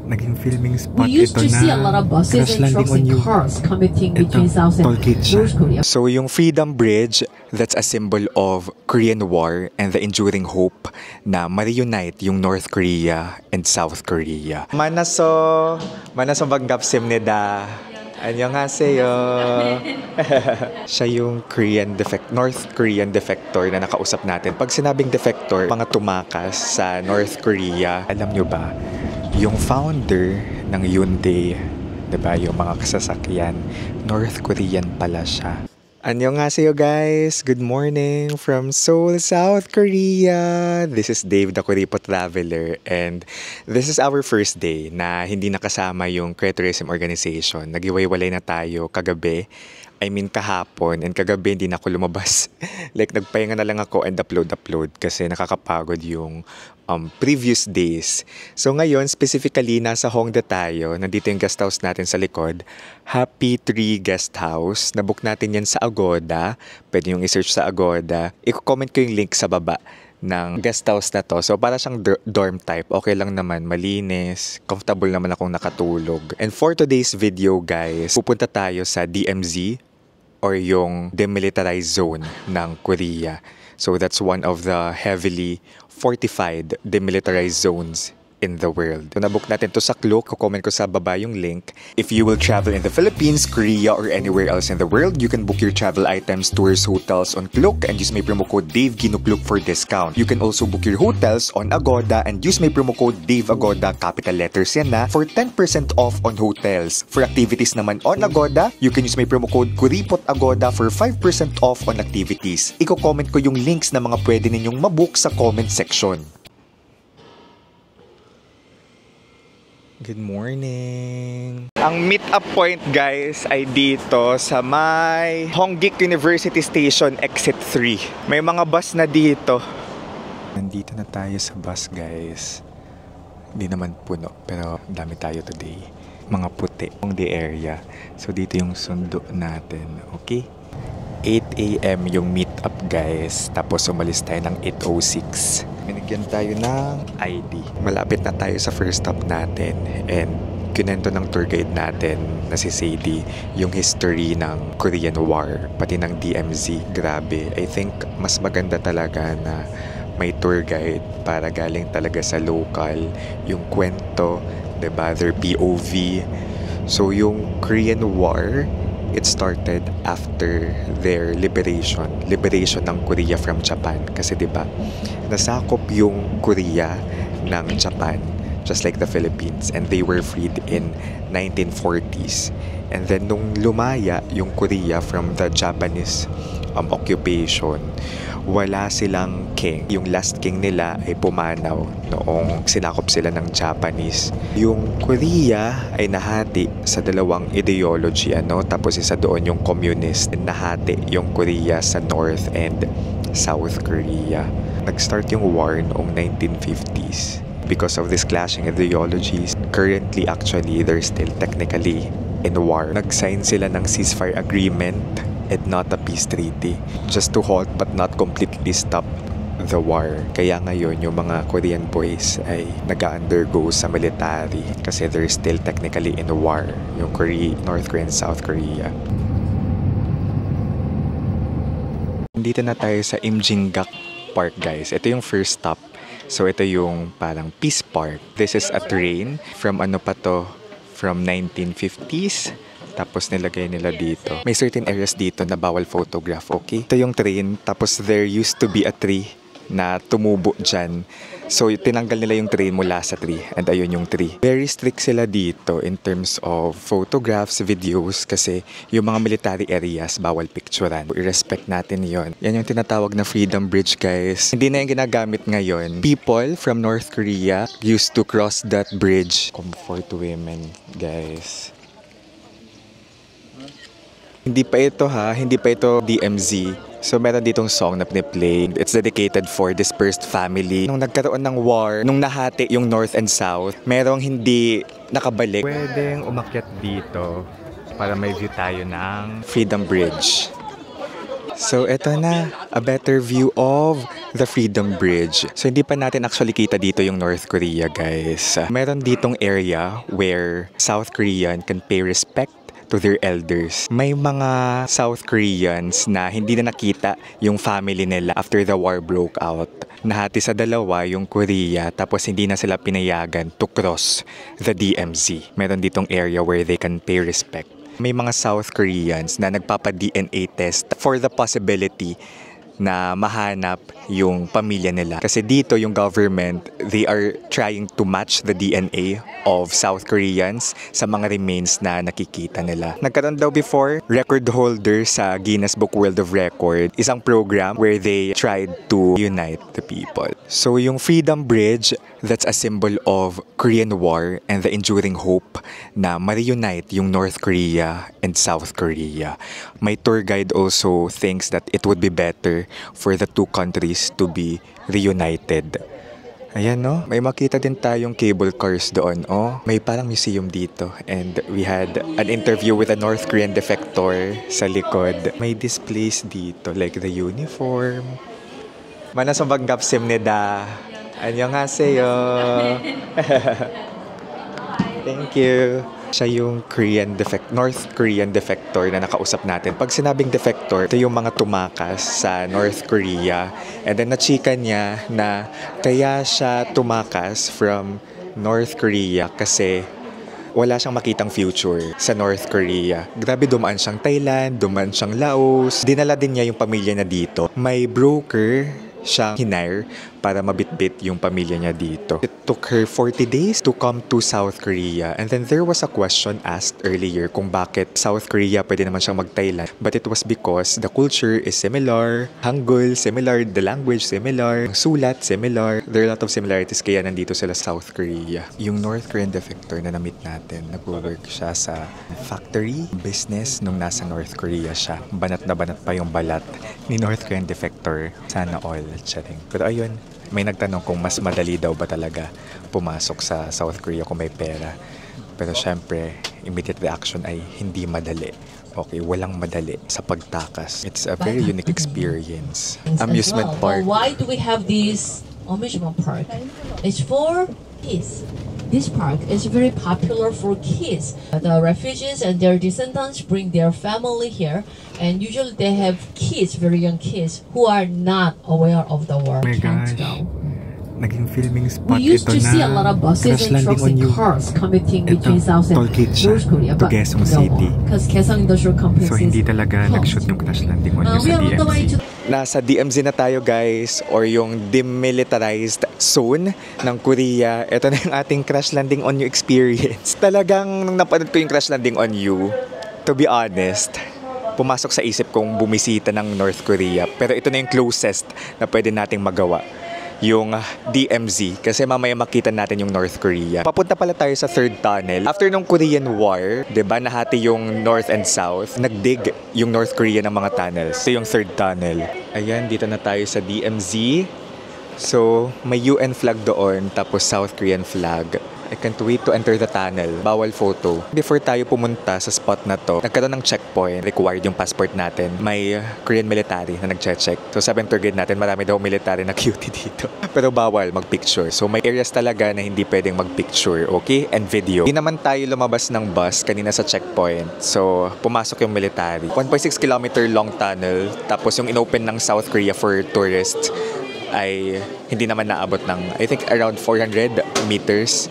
naging filming spot We used ito to see a na lot of buses and trucks and cars commuting between South and North Korea. So yung Freedom Bridge, that's a symbol of Korean War and the enduring hope na ma-reunite yung North Korea and South Korea. Manaso banggapsimnida. Annyeonghaseyo. Siya yung North Korean defector na nakausap natin. Pag sinabing defector, mga tumakas sa North Korea. Alam nyo ba, yung founder ng Hyundai, diba, yung mga kasasakyan, North Korean pala siya. Annyeonghaseyo guys! Good morning from Seoul, South Korea! This is Dave, the Kuripo Traveler, and this is our first day na hindi nakasama yung Korea Tourism Organization. Nag-iwalay na tayo kagabi, kahapon, and kagabi hindi na ako lumabas. Like, nagpahinga na lang ako and upload kasi nakakapagod yung previous days. So ngayon, specifically, nasa Hongdae tayo. Nandito yung guest house natin sa likod. Happy Tree Guest House. Nabook natin yan sa Agoda. Pwede yung i-search sa Agoda. I-comment ko yung link sa baba ng guest house na to. So para siyang dorm type. Okay lang naman, malinis. Comfortable naman akong nakatulog. And for today's video guys, pupunta tayo sa DMZ or yung demilitarized zone ng Korea. So that's one of the heavily fortified demilitarized zones in the world. So nabook natin to sa Klook. Comment ko sa baba yung link. If you will travel in the Philippines, Korea, or anywhere else in the world, you can book your travel items, tours, hotels on Klook and use my promo code DAVEGINUKLOOK for discount. You can also book your hotels on Agoda and use my promo code DAVEAGODA, capital letters yan na, for 10% off on hotels. For activities naman on Agoda, you can use my promo code KURIPOTAGODA for 5% off on activities. Iko-comment ko yung links na mga pwede ninyong mabook sa comment section. Good morning! Ang meet-up point guys ay dito sa may Hongik University Station Exit 3. May mga bus na dito. Nandito na tayo sa bus guys. Hindi naman puno pero dami tayo today. Mga puti. Hongdae area. So dito yung sundo natin. Okay? 8 AM yung meet-up guys. Tapos umalis tayo ng 8:06. Binigyan tayo ng ID. Malapit na tayo sa first stop natin. And kinento ng tour guide natin na si Sadie yung history ng Korean War. Pati ng DMZ. Grabe. I think mas maganda talaga na may tour guide para galing talaga sa local. Yung kwento, diba? Their POV. So yung Korean War, it started after their liberation ng Korea from Japan. Kasi diba, nasakop yung Korea ng Japan, just like the Philippines, and they were freed in 1940s. And then nung lumaya yung Korea from the Japanese occupation, wala silang king. Yung last king nila ay pumanaw noong sinakop sila ng Japanese. Yung Korea ay nahati sa dalawang ideology, tapos isa doon yung communist. Nahati yung Korea sa North and South Korea. Nag-start yung war noong 1950s. Because of this clashing ideologies, currently actually they're still technically in war. Nag-sign sila ng ceasefire agreement and not a peace treaty, just to halt but not completely stop the war. Kaya ngayon yung mga Korean boys ay nag-undergo sa military kasi they're still technically in war, yung North Korea and South Korea. Dito na tayo sa Imjinggak Park guys. Ito yung first stop. So ito yung parang Peace Park. This is a train from from 1950s. Tapos nilagay nila dito. May certain areas dito na bawal photograph, okay? Ito yung train, tapos there used to be a tree na tumubo dyan. So tinanggal nila yung train mula sa tree, and ayun yung tree. Very strict sila dito in terms of photographs, videos, kasi yung mga military areas bawal picturean. I-respect natin yon. Yan yung tinatawag na Freedom Bridge guys. Hindi na yung ginagamit ngayon. People from North Korea used to cross that bridge. Comfort women guys. Hindi pa ito DMZ. So meron ditong song na piniplay. It's dedicated for dispersed family. Nung nagkaroon ng war, nung nahati yung North and South, merong hindi nakabalik. Pwedeng umakyat dito para may view tayo ng Freedom Bridge. So eto na, a better view of the Freedom Bridge. So hindi pa natin actually kita dito yung North Korea, guys. Meron ditong area where South Korean can pay respect to their elders. May mga South Koreans na hindi na nakita yung family nila after the war broke out. Nahati sa dalawa yung Korea, tapos hindi na sila pinayagan to cross the DMZ. Meron ditong area where they can pay respect. May mga South Koreans na nagpapa-DNA test for the possibility na mahanap yung pamilya nila. Kasi dito yung government, they are trying to match the DNA of South Koreans sa mga remains na nakikita nila. Nagkaroon daw before, record holder sa Guinness Book World of Record, isang program where they tried to unite the people. So yung Freedom Bridge, that's a symbol of Korean War and the enduring hope na ma-reunite yung North Korea and South Korea. My tour guide also thinks that it would be better for the two countries to be reunited. Ayan, no? May makita din tayong cable cars doon, oh. May parang museum dito. And we had an interview with a North Korean defector sa likod. May displays dito, like the uniform. Manasumbanggapsimnida. 안녕하세요. Thank you. Siya yung North Korean defector na nakausap natin. Pag sinabing defector, ito yung mga tumakas sa North Korea. And then nachika niya na kaya siya tumakas from North Korea kasi wala siyang makitang future sa North Korea. Grabe, dumaan siyang Thailand, dumaan siyang Laos. Dinala din niya yung pamilya na dito. May broker siyang hinire para mabitbit yung pamilya niya dito. It took her 40 days to come to South Korea. And then there was a question asked earlier kung bakit South Korea pwede naman siyang mag-Thailand. But it was because the culture is similar, Hangul similar, the language similar, sulat similar. There are a lot of similarities kaya nandito sila sa South Korea. Yung North Korean defector na na-meet natin, nag-work siya sa factory business nung nasa North Korea siya. Banat na banat pa yung balat ni North Korean defector. Sana all. Charing. Pero ayun, may nagtanong kung mas madali daw ba talaga pumasok sa South Korea kung may pera. Pero syempre, immediate reaction ay hindi madali. Okay, walang madali sa pagtakas. It's a very unique experience. Amusement park. Why do we have this amusement park? It's for kids. This park is very popular for kids. The refugees and their descendants bring their family here, and usually they have kids, very young kids, who are not aware of the war. Oh my gosh. Naging filming spot we used to see a lot of buses and trucks and cars commuting between South and North Korea, but Quezon City. Because Quezon Industrial Complex so hindi talaga nag-shoot yung crash landing on you sa DMZ. Nasa DMZ na tayo, guys, or yung demilitarized zone ng Korea. Ito na yung ating crash landing on you experience. Talagang nung napanood ko yung crash landing on you, to be honest, pumasok sa isip kong bumisita ng North Korea. Pero ito na yung closest na pwede nating magawa, yung DMZ, kasi mamaya makita natin yung North Korea. Papunta pala tayo sa third tunnel. After nung Korean War, 'di ba, nahati yung North and South, nagdig yung North Korea ng mga tunnels. Ito yung third tunnel. Ayan, dito na tayo sa DMZ. So, may UN flag doon, tapos South Korean flag. I can't wait to enter the tunnel. Bawal photo. Before tayo pumunta sa spot na to, nagkaroon ng checkpoint. Required yung passport natin. May Korean military na nag-check. So sabi ng tour guide natin, marami daw military na cutie dito. Pero bawal mag-picture. So may areas talaga na hindi pwedeng mag-picture, okay? And video. Hindi naman tayo lumabas ng bus kanina sa checkpoint. So pumasok yung military. 1.6 kilometer long tunnel. Tapos yung inopen ng South Korea for tourists ay hindi naman naabot ng, I think, around 400 meters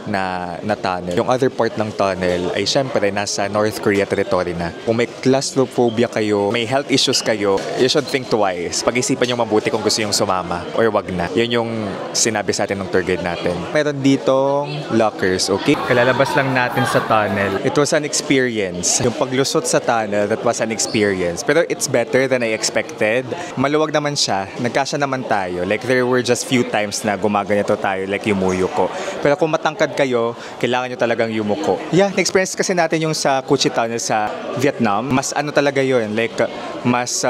na tunnel. Yung other part ng tunnel ay syempre nasa North Korea territory na. Kung may claustrophobia kayo, may health issues kayo, you should think twice. Pag-isipan nyo mabuti kung gusto yung sumama or wag na. Yun yung sinabi sa atin ng tour guide natin. Meron ditong lockers, okay? Kalalabas lang natin sa tunnel. It was an experience. Yung paglusot sa tunnel, that was an experience. Pero it's better than I expected. Maluwag naman siya. Nagkasya naman tayo. Like there were just few times na gumaganito tayo, like yumuyo ko. Pero kung matangkad kayo, kailangan nyo talagang yumuko. Yeah, na-experience kasi natin yung sa Cu Chi Tunnel sa Vietnam. Mas ano talaga yun, like mas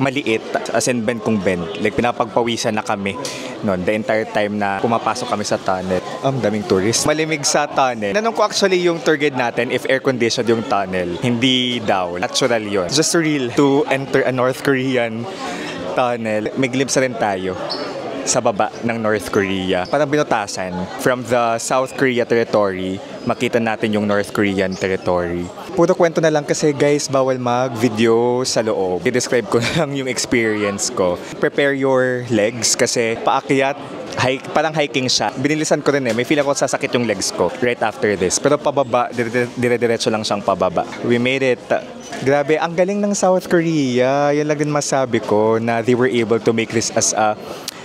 maliit, as in bend kung bend. Like pinapagpawisan na kami noon, the entire time na pumapasok kami sa tunnel. Daming tourist. Malimig sa tunnel. Nanong ko actually yung tour guide natin if air-conditioned yung tunnel. Hindi daw. Natural yun. Just surreal to enter a North Korean tunnel, may glimpse rin tayo sa baba ng North Korea. Parang binutasan. From the South Korea territory, makita natin yung North Korean territory. Puro kwento na lang kasi guys, bawal mag-video sa loob. I-describe ko na lang yung experience ko. Prepare your legs kasi paakyat, parang hiking siya. Binilisan ko rin May feel ako sasakit yung legs ko right after this. Pero pababa, dire-diretso lang siyang pababa. We made it. Grabe, ang galing ng South Korea. Yan lang din masabi ko na they were able to make this as a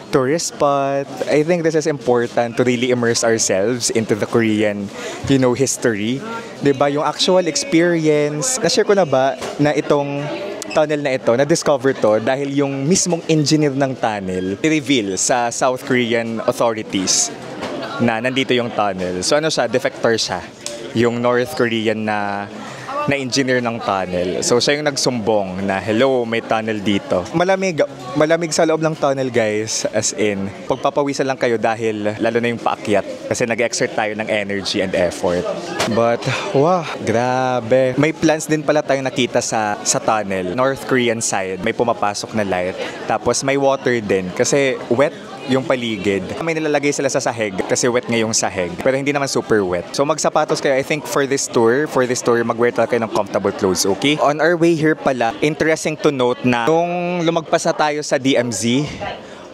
tourist spot. I think this is important to really immerse ourselves into the Korean, history. 'Di ba? Yung actual experience. Na-share ko na ba na itong tunnel na ito, na-discover to dahil yung mismong engineer ng tunnel i-reveal sa South Korean authorities na nandito yung tunnel. So ano siya, defector siya. Yung North Korean na engineer ng tunnel. So siya yung nagsumbong na hello, may tunnel dito. Malamig sa loob ng tunnel guys, as in pagpapawisan lang kayo dahil lalo na yung paakyat kasi nag-exert tayo ng energy and effort. But wow, grabe. May plants din pala tayong nakita sa tunnel. North Korean side, may pumapasok na light. Tapos may water din kasi wet yung paligid. May nilalagay sila sa sahig kasi wet nga yung sahig. Pero hindi naman super wet. So magsapatos kayo. I think for this tour, mag-wear talaga kayo ng comfortable clothes, okay? On our way here pala, interesting to note na nung lumagpas na tayo sa DMZ,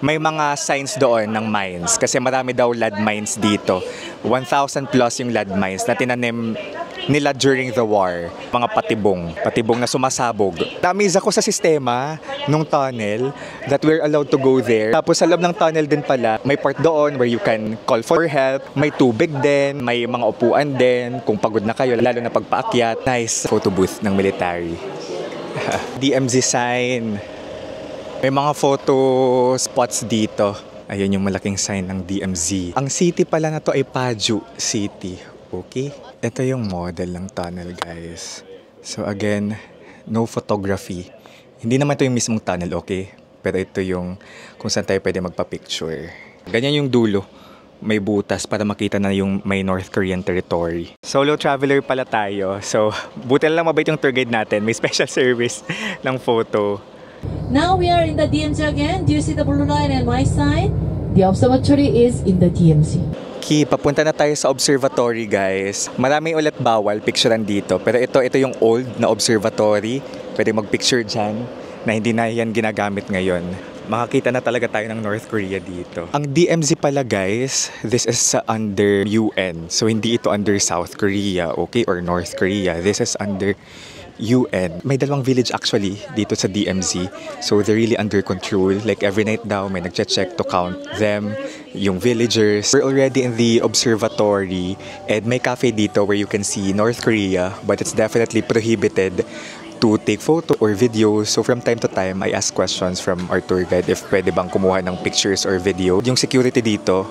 may mga signs doon ng mines. Kasi marami daw lead mines dito. 1,000 plus yung lead mines na tinanim nila during the war. Mga patibong na sumasabog. Na-amaze ako sa sistema nung tunnel that we're allowed to go there. Tapos sa loob ng tunnel din pala, may part doon where you can call for help. May tubig din, may mga upuan din kung pagod na kayo, lalo na pagpaakyat. Nice photo booth ng military. DMZ sign. May mga photo spots dito. Ayun yung malaking sign ng DMZ. Ang city pala na to ay Paju City. Okay? Ito yung model ng tunnel, guys. So again, no photography. Hindi naman ito yung mismong tunnel, okay? Pero ito yung kung saan tayo pwede magpa-picture. Ganyan yung dulo. May butas para makita na yung may North Korean territory. Solo traveler pala tayo. So, buti lang mabait yung tour guide natin. May special service ng photo. Now we are in the DMZ again. Do you see the blue line on my side? The observatory is in the DMZ. Papunta na tayo sa observatory, guys. Marami ulit bawal picturean dito. Pero ito yung old na observatory. Pwede mag-picture dyan na hindi na yan ginagamit ngayon. Makakita na talaga tayo ng North Korea dito. Ang DMZ pala, guys, this is under UN. So hindi ito under South Korea, okay? Or North Korea. This is under UN. May dalawang village actually dito sa DMZ. So they're really under control. Like every night daw may nagche-check to count them, yung villagers. We're already in the observatory and may cafe dito where you can see North Korea, but it's definitely prohibited to take photo or videos. So from time to time, I ask questions from our tour guide if pwede bang kumuha ng pictures or video. Yung security dito,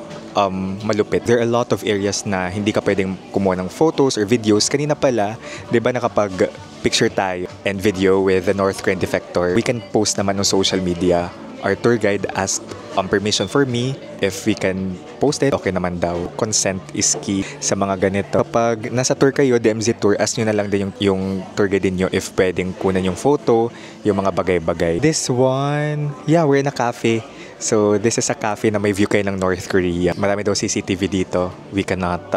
malupit. There are a lot of areas na hindi ka pwedeng kumuha ng photos or videos. Kanina pala, di ba nakapag-picture tayo and video with the North Korean defector. We can post naman on social media. Our tour guide asked permission for me if we can post it. Okay naman daw. Consent is key sa mga ganito. Kapag nasa tour kayo, DMZ tour, ask nyo na lang din yung tour guide nyo if pwedeng kunan yung photo, yung mga bagay-bagay. This one, yeah, we're in a cafe. So, this is a cafe na may view kayo ng North Korea. Marami daw CCTV dito. We cannot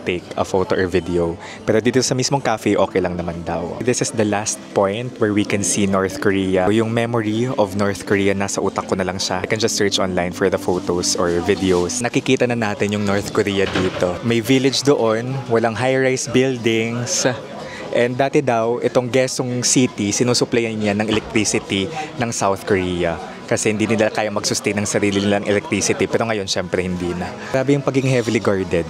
take a photo or video. Pero dito sa mismong cafe, okay lang naman daw. This is the last point where we can see North Korea. Yung memory of North Korea, nasa utak ko na lang siya. I can just search online for the photos or videos. Nakikita na natin yung North Korea dito. May village doon, walang high-rise buildings. And dati daw, itong Gaesong City, sinusuplayan niya ng electricity ng South Korea. Kasi hindi nila kaya mag-sustain ng sarili nilang electricity. Pero ngayon, syempre, hindi na. Grabe yung pagiging heavily guarded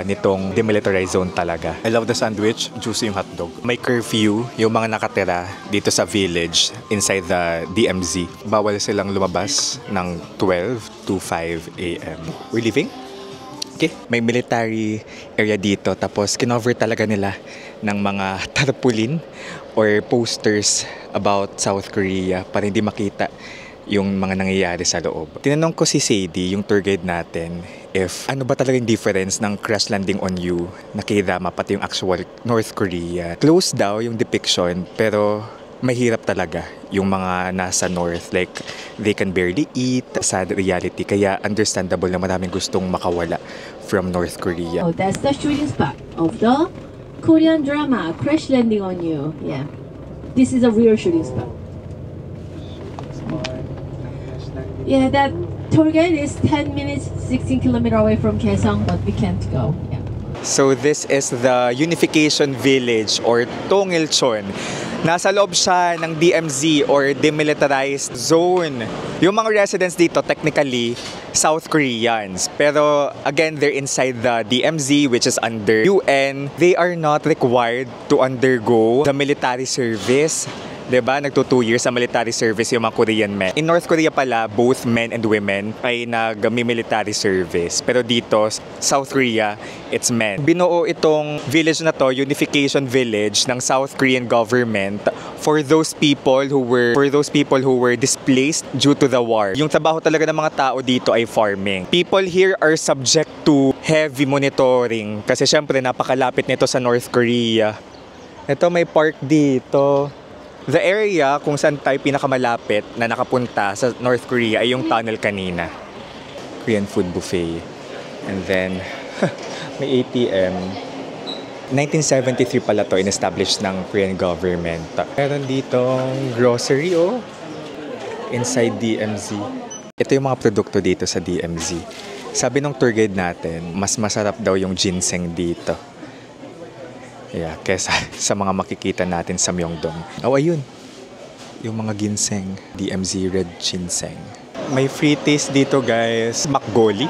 nitong demilitarized zone talaga. I love the sandwich, juicy yung hotdog. May curfew yung mga nakatira dito sa village inside the DMZ. Bawal silang lumabas ng 12 to 5 a.m. We're leaving? Okay. May military area dito. Tapos kinover talaga nila ng mga tarpaulin or posters about South Korea para hindi makita yung mga nangyayari sa loob. Tinanong ko si Sadie, yung tour guide natin, if ano ba talaga yung difference ng Crash Landing on You na K-drama pati yung actual North Korea. Close daw yung depiction pero mahirap talaga yung mga nasa north. Like, they can barely eat. Sad reality. Kaya understandable na maraming gustong makawala from North Korea. Oh, that's the shooting spot of the Korean drama Crash Landing on You. Yeah, this is a real shooting spot. Yeah, that tour guide is 10 minutes, 16 kilometers away from Kaesong, but we can't go. Yeah. So this is the Unification Village or Tongilchon. Nasa loob siya ng DMZ or Demilitarized Zone. Yung mga residents dito, technically, South Koreans. Pero again, they're inside the DMZ, which is under UN. They are not required to undergo the military service. Diba? Nagto 2 years sa military service yung mga Korean men. In North Korea pala, both men and women ay nag-military service. Pero dito, South Korea, it's men. Binuo itong village na to, Unification Village ng South Korean government for those people who were displaced due to the war. Yung trabaho talaga ng mga tao dito ay farming. People here are subject to heavy monitoring kasi syempre napakalapit nito sa North Korea. Ito may park dito. The area kung saan tayo pinakamalapit na nakapunta sa North Korea ay yung tunnel kanina. Korean food buffet. And then, may ATM. 1973 pala to, in-establish ng Korean government. Meron ditong grocery, oh. Inside DMZ. Ito yung mga produkto dito sa DMZ. Sabi ng tour guide natin, mas masarap daw yung ginseng dito. Yeah, kesa sa mga makikita natin sa Myeongdong. Oh, ayun. Yung mga ginseng. DMZ Red Ginseng. May free taste dito, guys. Makgoli.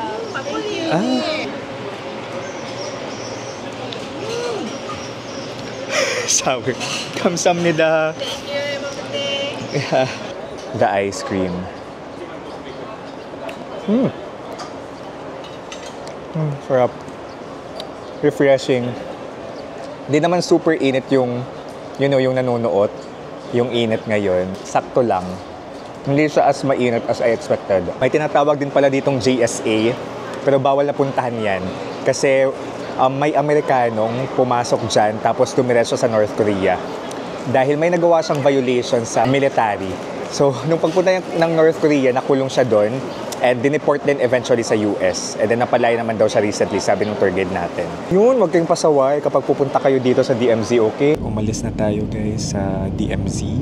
Sour. 감사합니다. Yeah. The ice cream. Sarap. Refreshing. Hindi naman super init yung yung nanonood, yung init ngayon. Sakto lang. Hindi siya as mainit as I expected. May tinatawag din pala ditong JSA, pero bawal na puntahan yan. Kasi may Amerikanong pumasok dyan, tapos tumiretso sa North Korea. Dahil may nagawa siyang violation sa military. So, nung pagpunta ng North Korea, nakulong siya doon. And dineport din eventually sa US. And then napalaya naman daw siya recently, sabi ng tour guide natin. Yun, wag kayong pasaway kapag pupunta kayo dito sa DMZ, okay? Umalis na tayo guys sa DMZ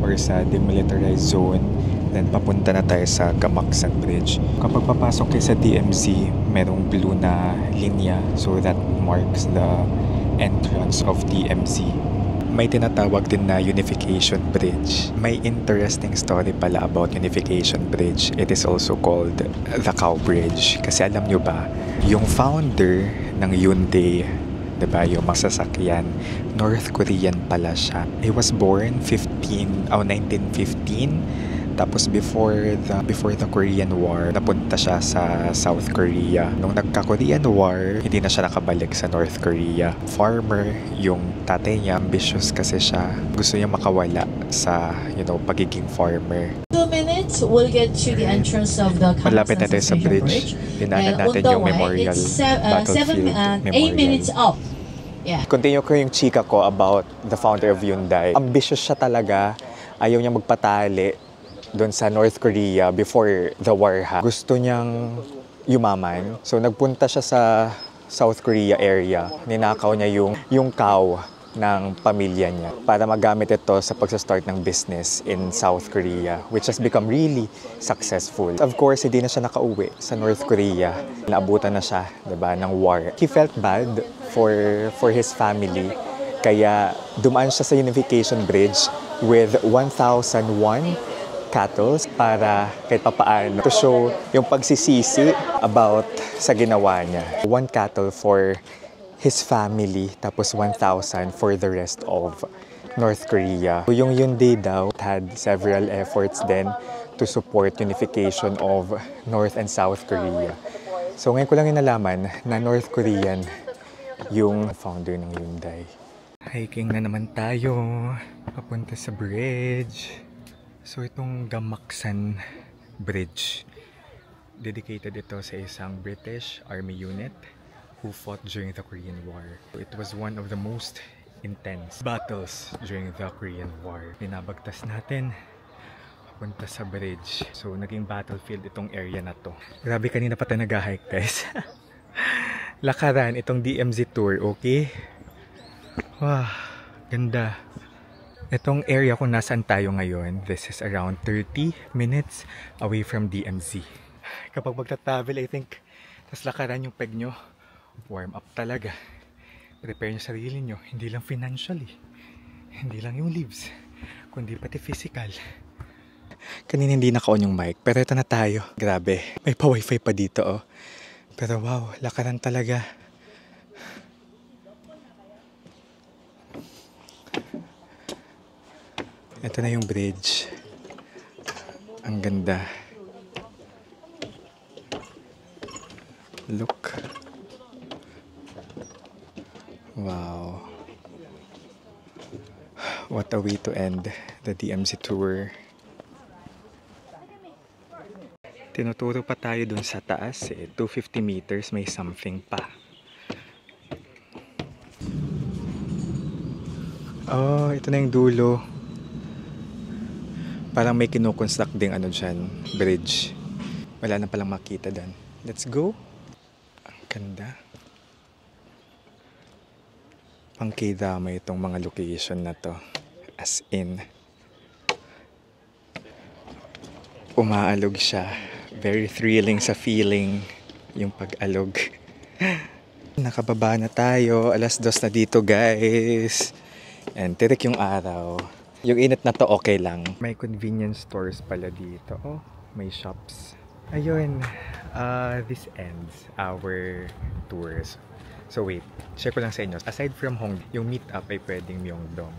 or sa Demilitarized Zone. Then papunta na tayo sa Gamaksan Bridge. Kapag papasok kayo sa DMZ, merong blue na linya. So that marks the entrance of DMZ. May tinatawag din na Unification Bridge. May interesting story pala about Unification Bridge. It is also called the Cow Bridge. Kasi alam nyo ba, yung founder ng Hyundai, diba, yung masasakyan, North Korean pala siya. He was born 1915. Tapos before the Korean War, napunta siya sa South Korea. Nung nagka-Korean War, hindi na siya nakabalik sa North Korea. Farmer, yung tatay niya, ambitious kasi siya. Gusto niya makawala sa, pagiging farmer. 2 minutes, we'll get to the entrance of the malapit na tayo sa bridge. Dinaanan natin yung memorial, battlefield 8 minutes up. Yeah. Continue ko yung chika ko about the founder of Hyundai. Ambitious siya talaga. Ayaw niya magpatali doon sa North Korea before the war. Gusto niyang yumaman. So nagpunta siya sa South Korea area. Ninakaw niya yung cow ng pamilya niya para magamit ito sa pagsa-start ng business in South Korea, which has become really successful. Of course, hindi na siya nakauwi sa North Korea. Naabutan na siya, diba, ng war. He felt bad for his family. Kaya dumaan siya sa Unification Bridge with 1,001 cattle para kahit papaano to show yung pagsisisi about sa ginawa niya. 1 cattle for his family, tapos 1,000 for the rest of North Korea. Yung Hyundai daw had several efforts then to support unification of North and South Korea. So ngayon ko lang yung nalaman na North Korean yung founder ng Hyundai. Hiking na naman tayo papunta sa bridge. So itong Gamaksan Bridge, dedicated ito sa isang British Army unit who fought during the Korean War. It was one of the most intense battles during the Korean War. Pinabagtas natin punta sa bridge. So, naging battlefield itong area na to. Grabe, kanina pa tayo nag-hike, guys. Lakaran, itong DMZ tour, okay? Wow, ganda. Itong area kung nasaan tayo ngayon, this is around 30 minutes away from DMZ. Kapag magta-travel, I think, tas lakaran yung peg nyo, warm up talaga. Prepare nyo sarili nyo, hindi lang financially, hindi lang yung leaves, kundi pati physical. Kanina hindi naka-on yung mic, pero ito na tayo. Grabe, may pa-wifi pa dito, oh. Pero wow, lakaran talaga. Ito na yung bridge. Ang ganda. Look. Wow. What a way to end the DMZ tour. Tinuturo pa tayo dun sa taas, 250 meters, may something pa. Oh, ito na yung dulo. Parang may kinukonstruct ding ano dyan, bridge. Wala na palang makita dyan. Let's go. Ang ganda. Pang K-drama itong mga location na to. As in, umaalog siya. Very thrilling sa feeling yung pag-alog. Nakababa na tayo. 2:00 na dito, guys. And tirik yung araw. Yung init na to okay lang. May convenience stores pala dito. Oh, may shops. Ayun. This ends our tours. So wait, share ko lang sa inyo. Aside from Hongdae, yung meet-up ay pwedeng Myeongdong.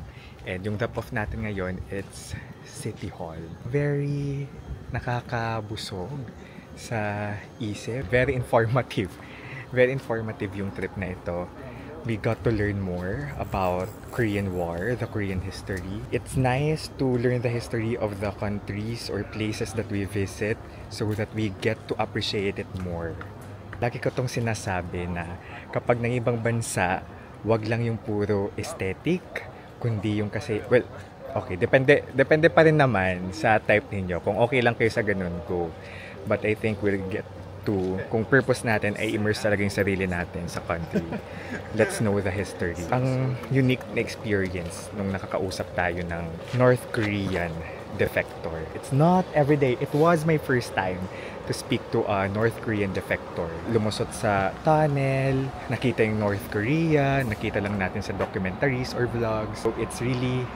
And yung drop-off natin ngayon, it's City Hall. Very nakakabusog sa isip. Very informative. Very informative yung trip na ito. We got to learn more about Korean War, the Korean history. It's nice to learn the history of the countries or places that we visit so that we get to appreciate it more. Lagi ko tong sinasabi na kapag ng ibang bansa, wag lang yung puro aesthetic, kundi yung kasi, well, okay, depende pa rin naman sa type ninyo. Kung okay lang kayo sa ganun, go. But I think we'll get to, kung purpose natin ay immerse talaga yung sarili natin sa country. Let's know the history. Ang unique na experience nung nakakausap tayo ng North Korean defector. It's not everyday. It was my first time to speak to a North Korean defector. Lumusot sa tunnel, nakita yung North Korea, nakita lang natin sa documentaries or vlogs. So it's really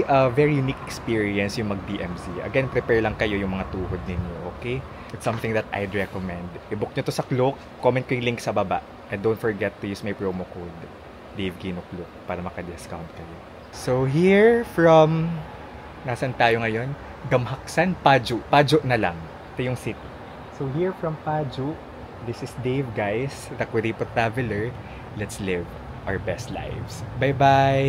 a very unique experience yung mag-DMZ. Again, prepare lang kayo yung mga tuhod ninyo, okay? It's something that I'd recommend. I-book nyo to sa Klook, comment ko yung link sa baba. And don't forget to use my promo code, DaveKinoClook, para maka-discount kayo. So here from, nasan tayo ngayon? Gamhaksan, Paju. Paju na lang. Ito yung city. So here from Paju, this is Dave, guys, the Kuripot Traveler. Let's live our best lives. Bye-bye!